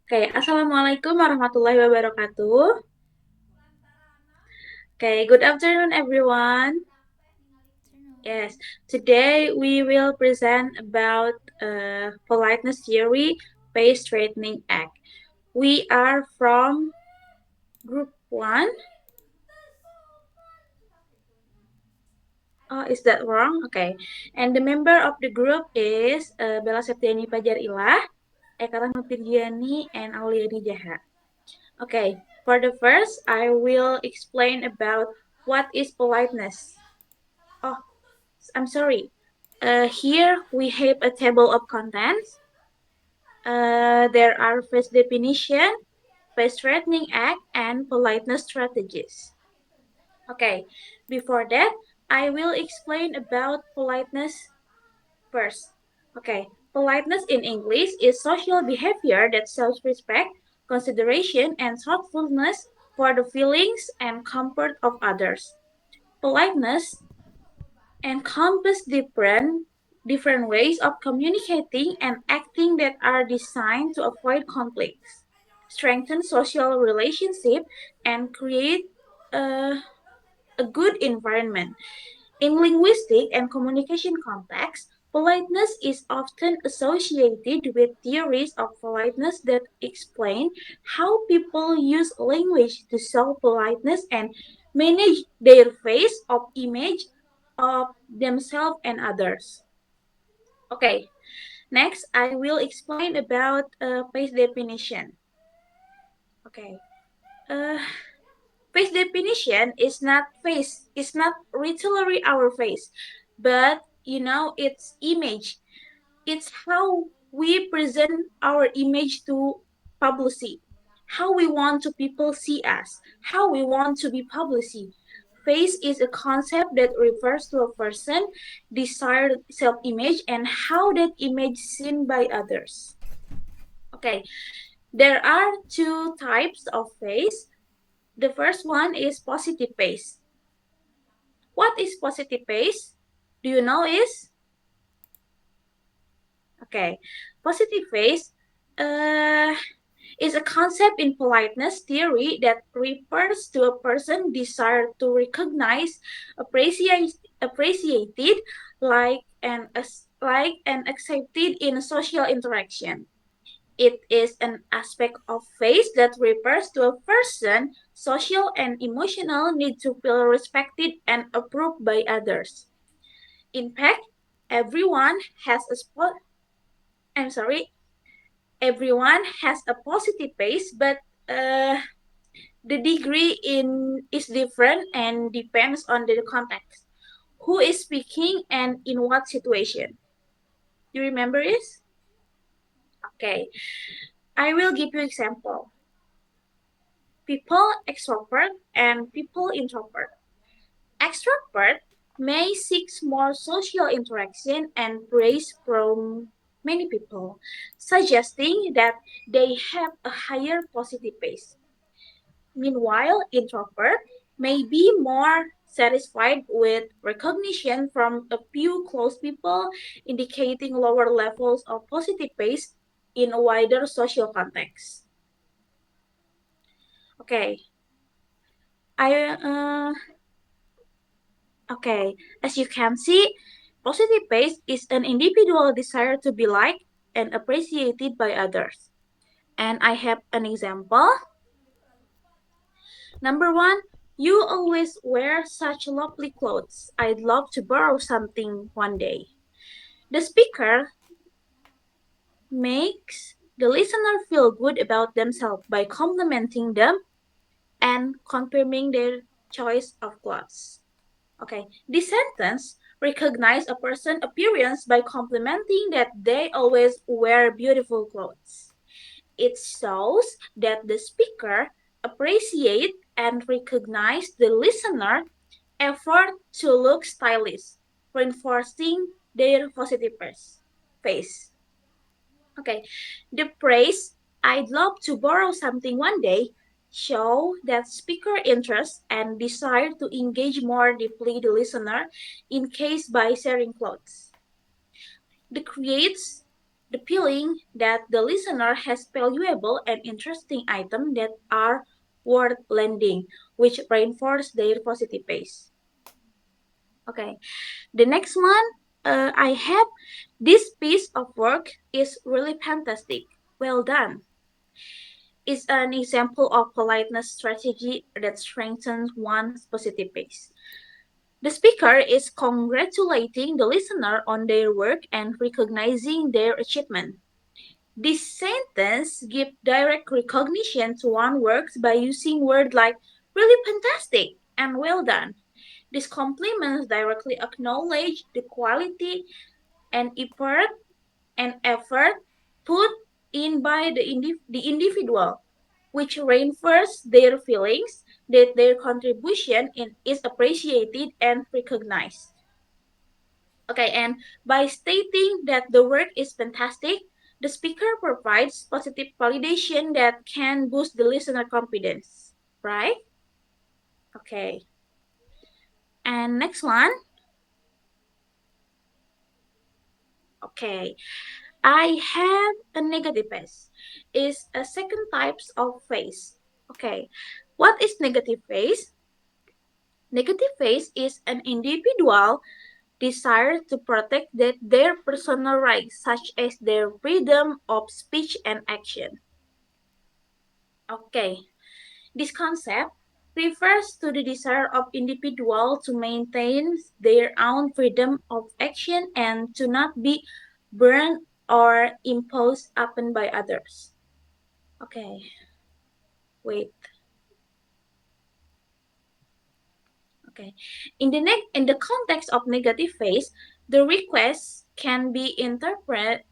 Okay, Assalamualaikum warahmatullahi wabarakatuh. Okay, good afternoon, everyone. Yes, today we will present about politeness theory, face straightening act. We are from group one. Oh, is that wrong? Okay. And the member of the group is Bella Septiani Pajar Ilah, Eka Rahmapirgiani, and Auliani Jaha. Okay, for the first, I will explain about what is politeness. Oh, I'm sorry. Here we have a table of contents. There are first definition, face threatening act, and politeness strategies. Okay, before that, I will explain about politeness first. Okay, politeness in English is social behavior that shows respect, consideration, and thoughtfulness for the feelings and comfort of others. Politeness encompass different ways of communicating and acting that are designed to avoid conflicts, strengthen social relationship, and create a, a good environment. In linguistic and communication contexts, politeness is often associated with theories of politeness that explain how people use language to show politeness and manage their face of image of themselves and others. Okay, next I will explain about face definition. Okay, uh, face definition is not literally our face, but it's image. It's how we present our image to publicity, how we want to people see us, how we want to be publicity. Face is a concept that refers to a person desired self-image and how that image is seen by others. Okay, there are two types of face. The first one is positive face. What is positive face? Do you know is? Okay, positive face uh, is a concept in politeness theory that refers to a person desire to recognize, appreciated, like and accepted in a social interaction. It is an aspect of face that refers to a person social and emotional need to feel respected and approved by others. In fact, everyone has a spot. I'm sorry, everyone has a positive face, but uh, the degree in is different and depends on the context. Who is speaking and in what situation? You remember this? Okay, I will give you example. People extrovert and people introvert. Extrovert may seek more social interaction and praise from many people, suggesting that they have a higher positive pace. Meanwhile, introvert may be more satisfied with recognition from a few close people, indicating lower levels of positive pace in a wider social context. Okay, I okay, as you can see, positive pace is an individual desire to be liked and appreciated by others. And I have an example. Number one, you always wear such lovely clothes. I'd love to borrow something one day. The speaker makes the listener feel good about themselves by complimenting them and confirming their choice of clothes. Okay, this sentence recognize a person's appearance by complimenting that they always wear beautiful clothes. It shows that the speaker appreciate and recognize the listener effort to look stylish, reinforcing their positive face. Okay, the praise "I'd love to borrow something one day" show that speaker interest and desire to engage more deeply the listener in case by sharing clothes. The creates the feeling that the listener has valuable and interesting items that are worth lending, which reinforce their positive pace. Okay, the next one I have this piece of work is really fantastic. Well done. Is an example of politeness strategy that strengthens one's positive pace. The speaker is congratulating the listener on their work and recognizing their achievement. This sentence gives direct recognition to one's works by using words like really fantastic and well done. These compliments directly acknowledge the quality and effort put in by the individual, which reinforces their feelings that their contribution is appreciated and recognized. Okay, and by stating that the work is fantastic, the speaker provides positive validation that can boost the listener confidence, right? Okay, and next one. Okay, I have a negative face. Is a second types of face. Okay, what is negative face? Negative face is an individual desire to protect their personal rights, such as their freedom of speech and action. Okay, this concept refers to the desire of individual to maintain their own freedom of action and to not be burned or imposed upon by others. Okay, wait. Okay. In the context of negative phase, the request can be interpreted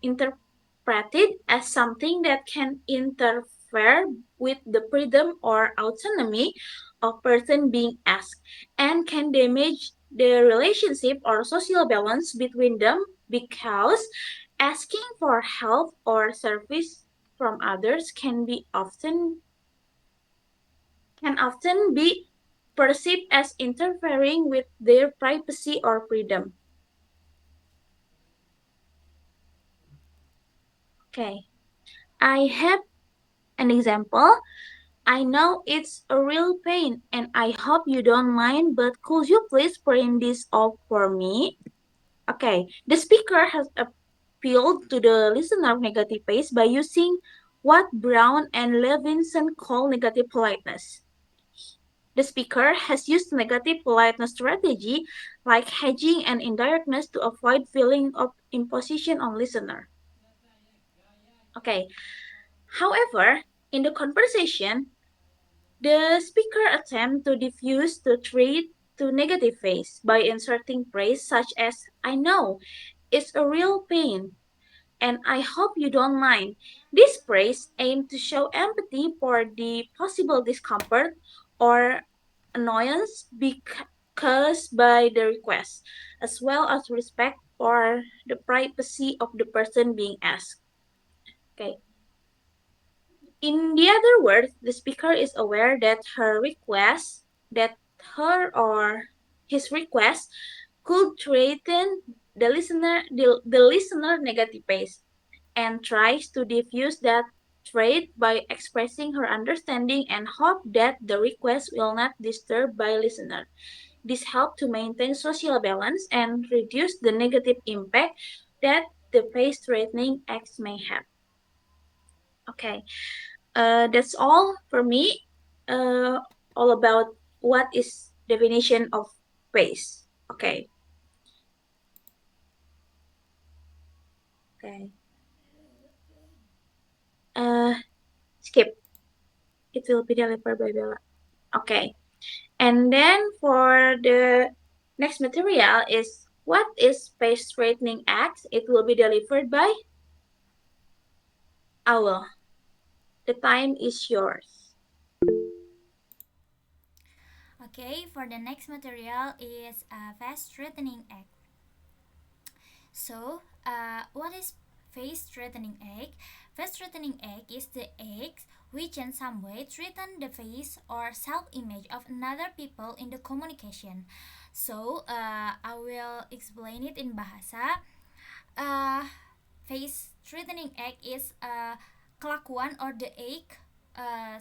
as something that can interfere with the freedom or autonomy of person being asked and can damage the relationship or social balance between them because asking for help or service from others can often be perceived as interfering with their privacy or freedom. Okay, I have an example. I know it's a real pain and I hope you don't mind, but could you please print this off for me? Okay, the speaker has appealed to the listener of negative pace by using what Brown and Levinson call negative politeness. The speaker has used negative politeness strategy like hedging and indirectness to avoid feeling of imposition on listener. Okay. However, in the conversation, the speaker attempts to diffuse the threat to negative phase by inserting praise such as I know, it's a real pain, and I hope you don't mind. This praise aims to show empathy for the possible discomfort or annoyance caused by the request, as well as respect for the privacy of the person being asked. Okay. In the other words, the speaker is aware that her or his request could threaten the listener negative pace and tries to diffuse that trait by expressing her understanding and hope that the request will not disturb by listener. This helps to maintain social balance and reduce the negative impact that the face threatening acts may have. Okay, that's all for me. Uh, all about what is definition of face. Okay, okay. Uh, skip. It will be delivered by Bella. Okay. And then for the next material is what is face straightening act? It will be delivered by Owl. The time is yours. Okay, for the next material is a fast threatening egg. What is face threatening egg? Face threatening egg is the egg which in some way threaten the face or self-image of another people in the communication. I will explain it in bahasa. Uh, Face face-threatening act is kelakuan or the act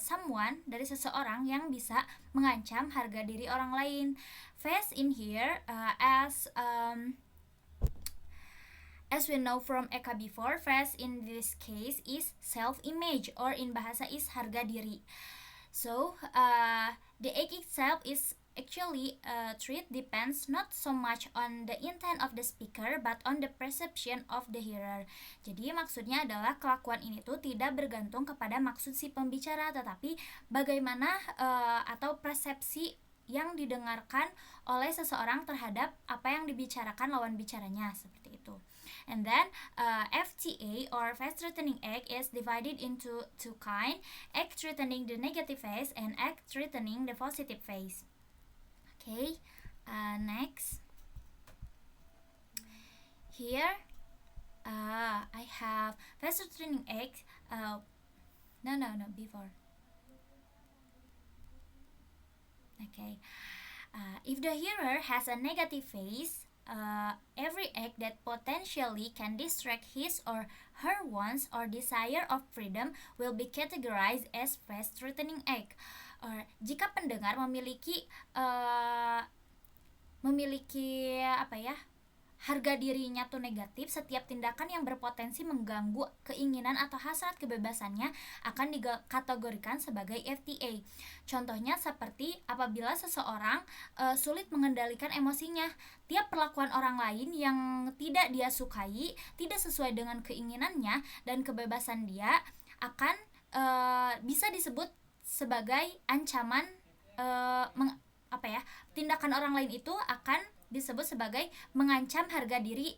someone dari seseorang yang bisa mengancam harga diri orang lain. Face in here as we know from Eka before, face in this case is self-image or in bahasa is harga diri. So the act itself is actually treat depends not so much on the intent of the speaker but on the perception of the hearer. Jadi maksudnya adalah kelakuan ini tuh tidak bergantung kepada maksud si pembicara, tetapi bagaimana atau persepsi yang didengarkan oleh seseorang terhadap apa yang dibicarakan lawan bicaranya, seperti itu. And then FTA or face threatening act is divided into two kinds: act threatening the negative face and act threatening the positive face. Okay, next. Here I have face threatening act. No, before. Okay, if the hearer has a negative face, every act that potentially can distract his or her wants or desire of freedom will be categorized as face-threatening act. Or jika pendengar memiliki harga dirinya tuh negatif, setiap tindakan yang berpotensi mengganggu keinginan atau hasrat kebebasannya akan dikategorikan sebagai FTA. Contohnya seperti apabila seseorang sulit mengendalikan emosinya, tiap perlakuan orang lain yang tidak dia sukai, tidak sesuai dengan keinginannya dan kebebasan dia akan bisa disebut sebagai ancaman tindakan orang lain itu akan disebut sebagai mengancam harga diri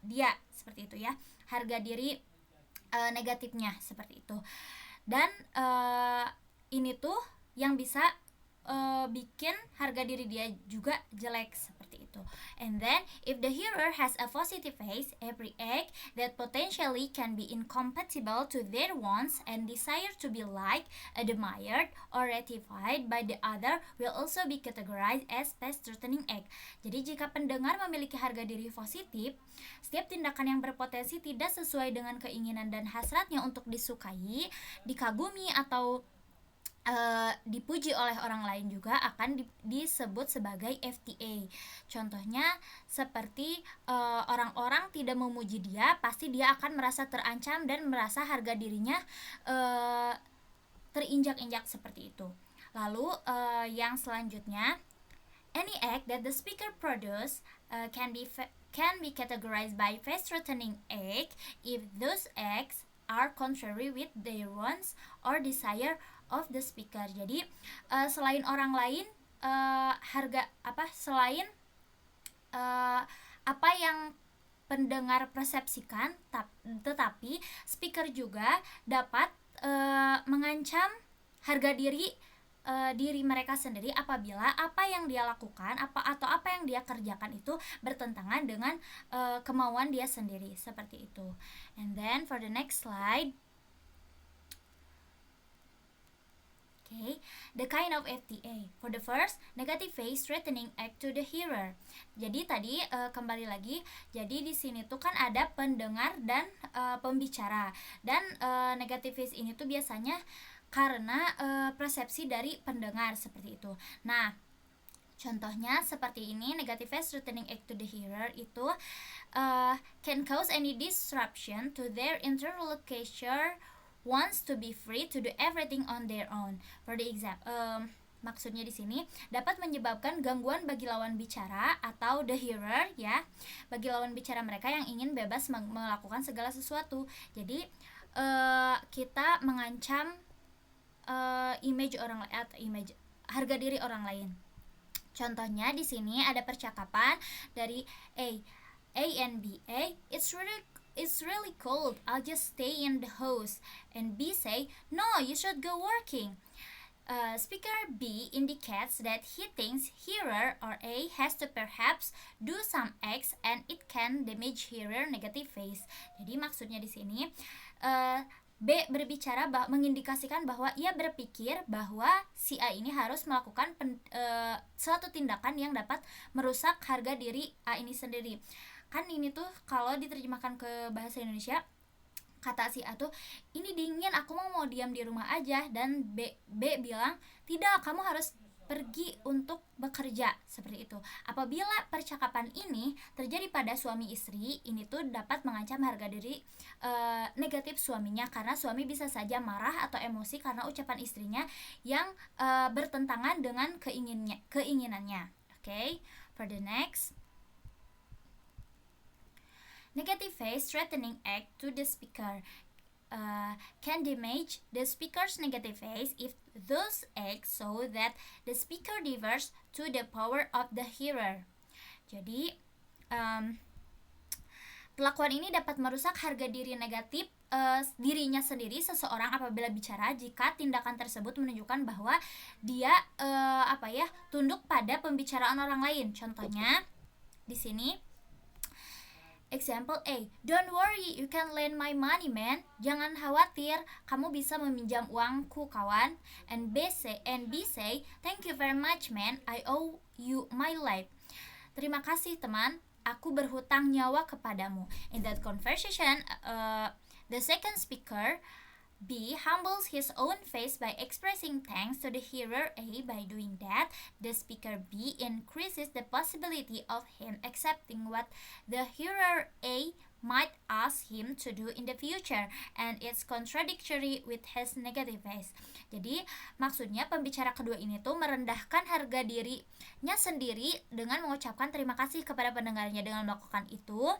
dia, seperti itu ya, harga diri negatifnya, seperti itu. Dan ini tuh yang bisa bikin harga diri dia juga jelek, seperti itu. And then if the hearer has a positive face, every act that potentially can be incompatible to their wants and desire to be liked, admired, or ratified by the other will also be categorized as face-threatening act. Jadi jika pendengar memiliki harga diri positif, setiap tindakan yang berpotensi tidak sesuai dengan keinginan dan hasratnya untuk disukai, dikagumi, atau dipuji oleh orang lain juga akan disebut sebagai FTA. Contohnya seperti orang-orang tidak memuji dia, pasti dia akan merasa terancam dan merasa harga dirinya terinjak-injak, seperti itu. Lalu yang selanjutnya, any act that the speaker produce can be categorized by face-threatening act if those acts are contrary with their wants or desire of the speaker. Jadi selain orang lain selain apa yang pendengar persepsikan, tetapi speaker juga dapat mengancam harga diri mereka sendiri apabila apa yang dia lakukan atau apa yang dia kerjakan itu bertentangan dengan kemauan dia sendiri, seperti itu. And then for the next slide, okay, the kind of FTA. For the first, negative face threatening act to the hearer. Jadi tadi kembali lagi, jadi di sini tuh kan ada pendengar dan pembicara, dan negative face ini tuh biasanya karena persepsi dari pendengar, seperti itu. Nah, contohnya seperti ini, negative face threatening act to the hearer itu can cause any disruption to their interlocutor wants to be free to do everything on their own. For the example, maksudnya di sini dapat menyebabkan gangguan bagi lawan bicara atau the hearer ya, bagi lawan bicara mereka yang ingin bebas melakukan segala sesuatu. Jadi kita mengancam image orang lain atau image harga diri orang lain. Contohnya di sini ada percakapan dari A and B. A, it's really cold, I'll just stay in the house. And B say, no, you should go working. Speaker B indicates that he thinks hearer or A has to perhaps do some acts and it can damage hearer negative face. Jadi maksudnya di sini B berbicara mengindikasikan bahwa ia berpikir bahwa si A ini harus melakukan suatu tindakan yang dapat merusak harga diri A ini sendiri. Kan ini tuh kalau diterjemahkan ke bahasa Indonesia kata si A tuh, ini dingin, aku mau diam di rumah aja. Dan B bilang, tidak, kamu harus pergi untuk bekerja, seperti itu. Apabila percakapan ini terjadi pada suami istri, ini tuh dapat mengancam harga diri negatif suaminya, karena suami bisa saja marah atau emosi karena ucapan istrinya yang bertentangan dengan keinginannya. Okay, for the next, negative face threatening act to the speaker can damage the speaker's negative face if those acts so that the speaker diverts to the power of the hearer. Jadi perlakuan ini dapat merusak harga diri negatif dirinya sendiri seseorang apabila bicara, jika tindakan tersebut menunjukkan bahwa dia tunduk pada pembicaraan orang lain. Contohnya di sini, example A, don't worry, you can lend my money, man. Jangan khawatir, kamu bisa meminjam uangku, kawan. And B say, thank you very much, man. I owe you my life. Terima kasih, teman. Aku berhutang nyawa kepadamu. In that conversation, the second speaker, B, humbles his own face by expressing thanks to the hearer A. By doing that, the speaker B increases the possibility of him accepting what the hearer A might ask him to do in the future, and it's contradictory with his negative face. Jadi maksudnya pembicara kedua ini tuh merendahkan harga dirinya sendiri dengan mengucapkan terima kasih kepada pendengarnya. Dengan melakukan itu,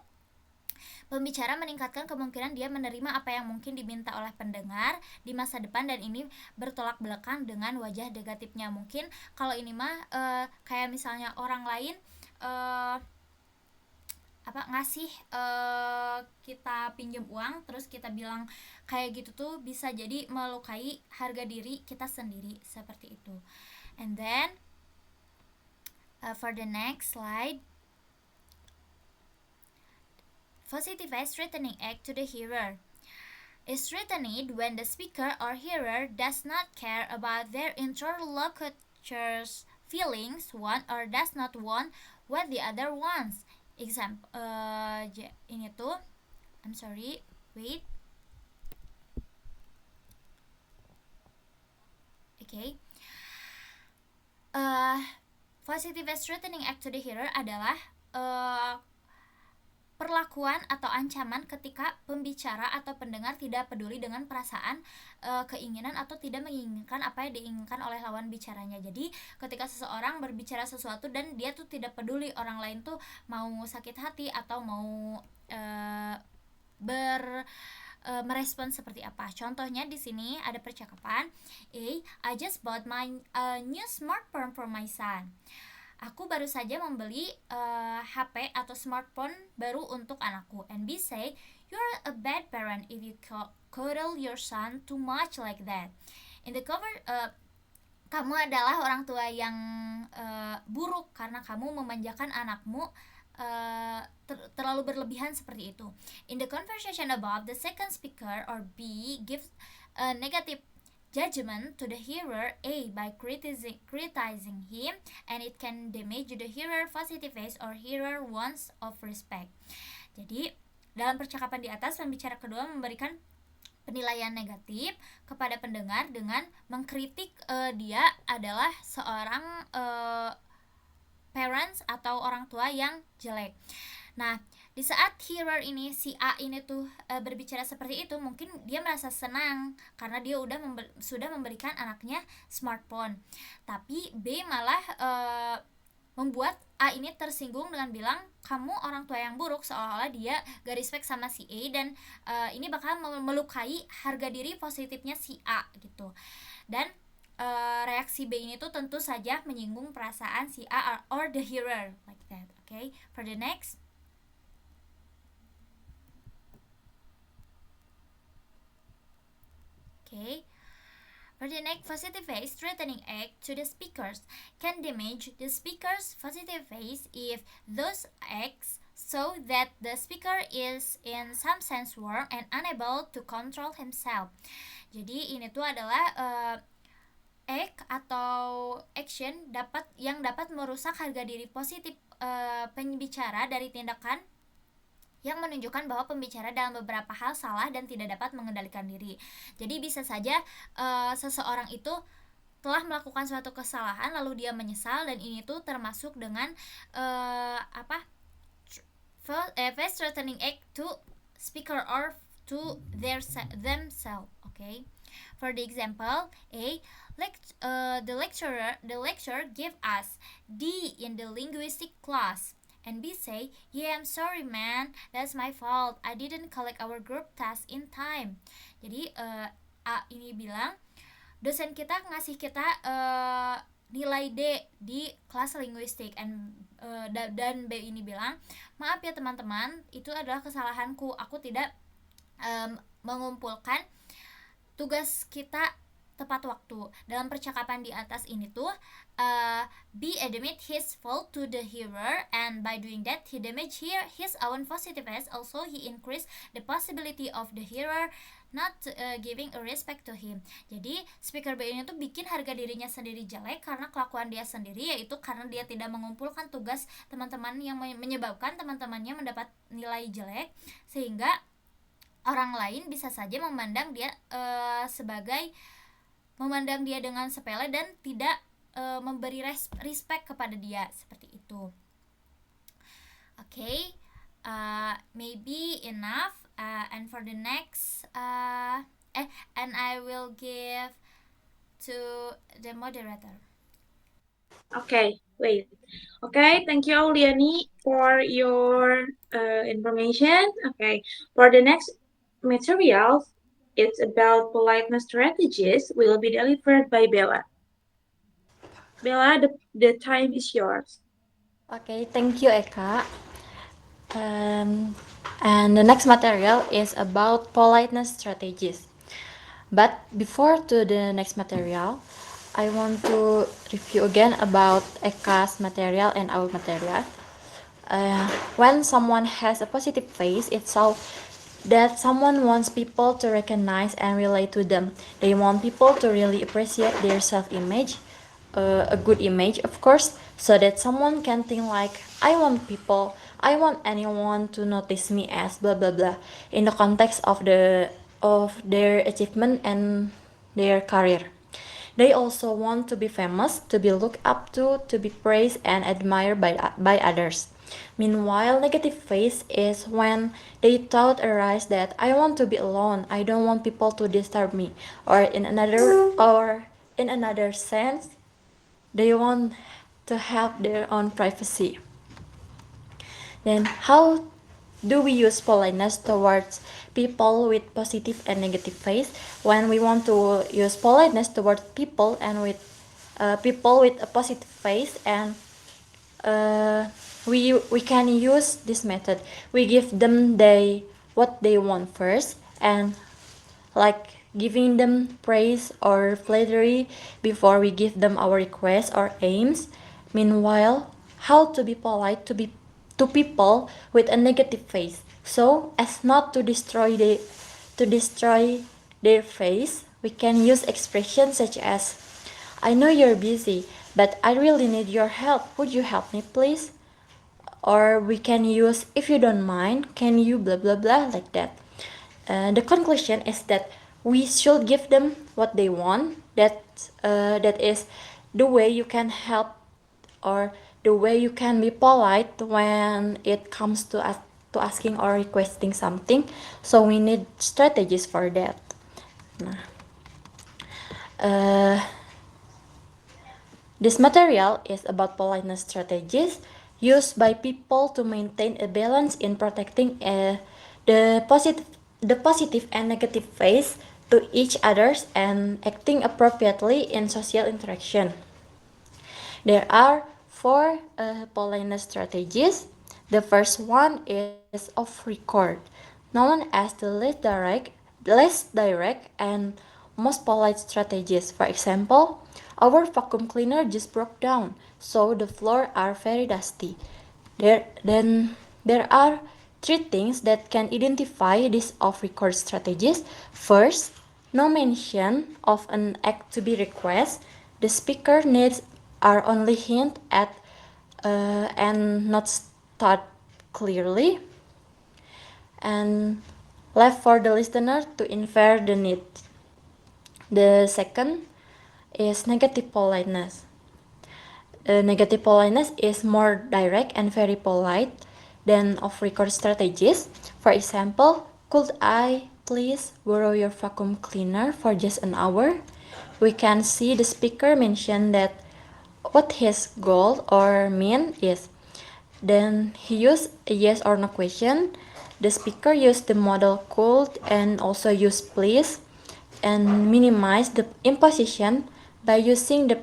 pembicara meningkatkan kemungkinan dia menerima apa yang mungkin diminta oleh pendengar di masa depan, dan ini bertolak belakang dengan wajah negatifnya. Mungkin kalau ini mah kayak misalnya orang lain ngasih kita pinjam uang, terus kita bilang kayak gitu tuh bisa jadi melukai harga diri kita sendiri, seperti itu. And then for the next slide, positive face threatening act to the hearer is threatened when the speaker or hearer does not care about their interlocutor's feelings, want or does not want what the other wants. Example, ini tuh, I'm sorry, wait. Okay. Positive face threatening act to the hearer adalah perlakuan atau ancaman ketika pembicara atau pendengar tidak peduli dengan perasaan, keinginan atau tidak menginginkan apa yang diinginkan oleh lawan bicaranya. Jadi ketika seseorang berbicara sesuatu dan dia tuh tidak peduli orang lain tuh mau sakit hati atau mau merespon seperti apa. Contohnya di sini ada percakapan, I just bought my new smartphone for my son. Aku baru saja membeli HP atau smartphone baru untuk anakku. And B say, you're a bad parent if you coddle your son too much like that. In the cover, kamu adalah orang tua yang buruk karena kamu memanjakan anakmu terlalu berlebihan seperti itu. In the conversation above, the second speaker or B gives a negative judgment to the hearer A by criticizing him, and it can damage the hearer positive face or hearer wants of respect. Jadi dalam percakapan di atas, pembicara kedua memberikan penilaian negatif kepada pendengar dengan mengkritik dia adalah seorang parents atau orang tua yang jelek. Nah, di saat hearer ini, si A ini tuh berbicara seperti itu, mungkin dia merasa senang karena dia sudah memberikan anaknya smartphone. Tapi B malah membuat A ini tersinggung dengan bilang, kamu orang tua yang buruk, seolah-olah dia gak respect sama si A, dan ini bakal melukai harga diri positifnya si A gitu. Dan reaksi B ini tuh tentu saja menyinggung perasaan si A or the hearer like that. Okay, for the next. Okay. For the next, positive face threatening act to the speakers can damage the speaker's positive face if those acts so that the speaker is in some sense warm and unable to control himself. Jadi ini tuh adalah act atau action yang dapat merusak harga diri positif pembicara dari tindakan yang menunjukkan bahwa pembicara dalam beberapa hal salah dan tidak dapat mengendalikan diri. Jadi bisa saja seseorang itu telah melakukan suatu kesalahan lalu dia menyesal, dan ini tuh termasuk dengan apa face threatening act to speaker or to themselves. Okay, for the example, the lecturer give us D in the linguistic class, and B say, yeah, I'm sorry man, that's my fault, I didn't collect our group task in time. Jadi A ini bilang dosen kita ngasih kita nilai D di kelas linguistik, dan B ini bilang, maaf ya teman-teman, itu adalah kesalahanku, aku tidak mengumpulkan tugas kita tepat waktu. Dalam percakapan di atas ini tuh B admit his fault to the hearer, and by doing that he damage his own positiveness. Also he increase the possibility of the hearer not giving a respect to him. Jadi speaker B ini tuh bikin harga dirinya sendiri jelek karena kelakuan dia sendiri, yaitu karena dia tidak mengumpulkan tugas teman-teman yang menyebabkan teman-temannya mendapat nilai jelek, sehingga orang lain bisa saja memandang dia dengan sepele dan tidak memberi respect kepada dia, seperti itu. Okay, maybe enough. And for the next, and I will give to the moderator. Okay, wait. Okay, thank you, Auliani, for your information. Okay, for the next material, it's about politeness strategies, will be delivered by Bella. Bella, the time is yours. Okay, thank you, Eka. And the next material is about politeness strategies. But before to the next material, I want to review again about Eka's material and our material. When someone has a positive face, it's so that someone wants people to recognize and relate to them. They want people to really appreciate their self-image, a good image, of course, so that someone can think like, I want anyone to notice me as blah blah blah, in the context of their achievement and their career. They also want to be famous, to be looked up to be praised and admired by others. Meanwhile, negative phase is when they thought arise that I want to be alone, I don't want people to disturb me, or in another sense, they want to have their own privacy. Then how do we use politeness towards people with positive and negative face? When we want to use politeness towards people and with people with a positive face, and we can use this method. We give them what they want first, and like giving them praise or flattery before we give them our requests or aims. Meanwhile, how to be polite to people with a negative face, so as not to destroy their face. We can use expressions such as, I know you're busy, but I really need your help, would you help me please? Or we can use, if you don't mind, can you blah blah blah, like that. The conclusion is that we should give them what they want. That is the way you can help, or the way you can be polite when it comes to asking or requesting something. So we need strategies for that. This material is about politeness strategies used by people to maintain a balance in protecting the positive and negative face to each others and acting appropriately in social interaction. There are 4 politeness strategies. The first one is off record, known as the less direct and most polite strategies. For example, our vacuum cleaner just broke down, so the floors are very dusty. There are 3 things that can identify these off-record strategies. First, no mention of an act to be requested. The speaker needs are only hint at and not start clearly. and left for the listener to infer the need. The second is negative politeness. Negative politeness is more direct and very polite than off-record strategies. For example, could I please borrow your vacuum cleaner for just an hour? We can see the speaker mention that what his goal or mean is. Then he used a yes or no question. The speaker used the modal could and also used please and minimize the imposition by using the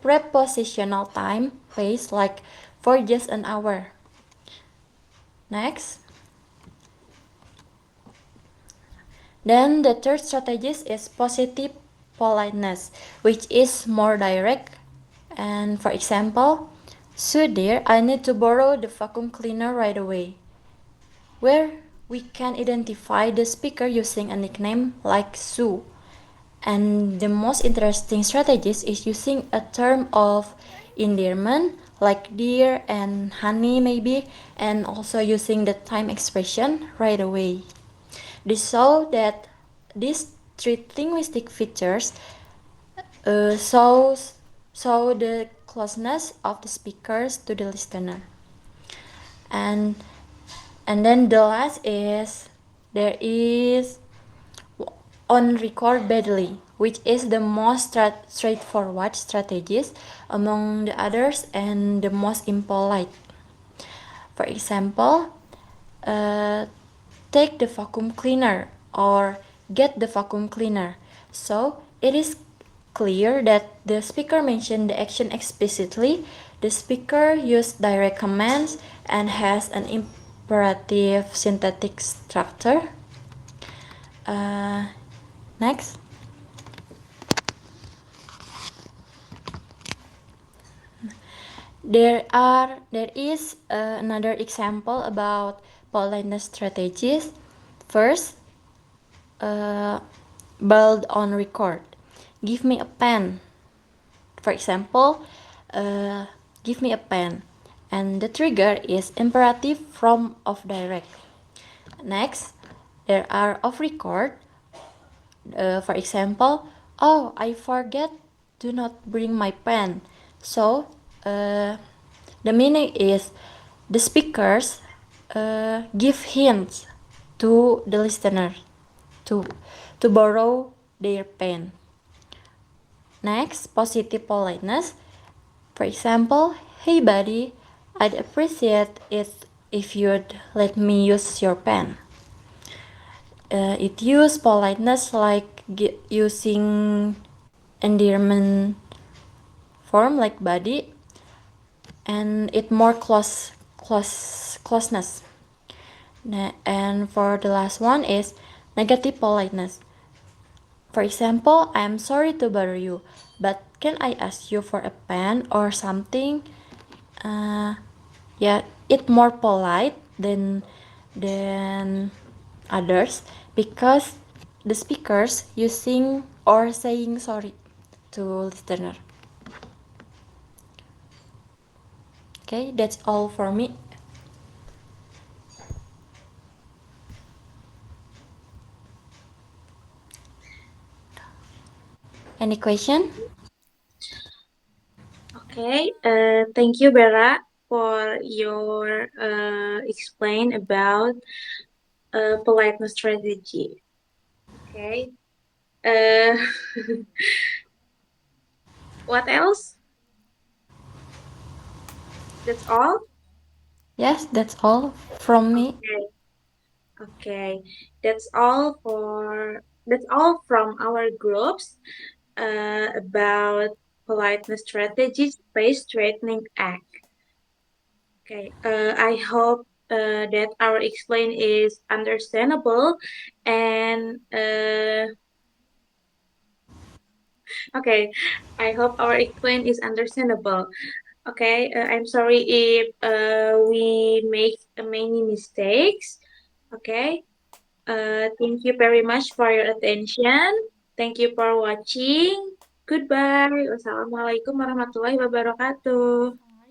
prepositional time phrase like for just an hour. Next. Then the third strategy is positive politeness, which is more direct. And for example, so dear, I need to borrow the vacuum cleaner right away. Where we can identify the speaker using a nickname like Sue. And the most interesting strategies is using a term of endearment like dear and honey maybe, and also using the time expression right away. This show that these three linguistic features show the closeness of the speakers to the listener. And then the last is there is on record badly, which is the most straightforward strategies among the others and the most impolite. For example, take the vacuum cleaner or get the vacuum cleaner. So it is clear that the speaker mentioned the action explicitly. The speaker used direct commands and has an imperative synthetic structure. Next. There is another example about politeness strategies. First, build on record. Give me a pen. For example, give me a pen. And the trigger is imperative from of direct. Next, there are off record. For example, oh, I forget to not bring my pen. So, the meaning is the speakers give hints to the listener to borrow their pen. Next, positive politeness. For example, hey buddy, I'd appreciate it if you'd let me use your pen. It use politeness like using endearment form like buddy, and it more closeness. And for the last one is negative politeness. For example, I am sorry to bother you, but can I ask you for a pen or something? Yeah, it more polite than others because the speakers using or saying sorry to listener. Okay, that's all for me. Any question? Okay, thank you, Vera, for your explain about politeness strategy. Okay. Uh, what else? That's all? Yes, that's all from me. Okay. Okay. That's all from our groups about politeness strategies, face straightening act. Okay. I hope that our explain is understandable and okay. I hope our explain is understandable. Okay, I'm sorry if we make many mistakes. Okay, thank you very much for your attention. Thank you for watching. Goodbye. Wassalamualaikum warahmatullahi wabarakatuh.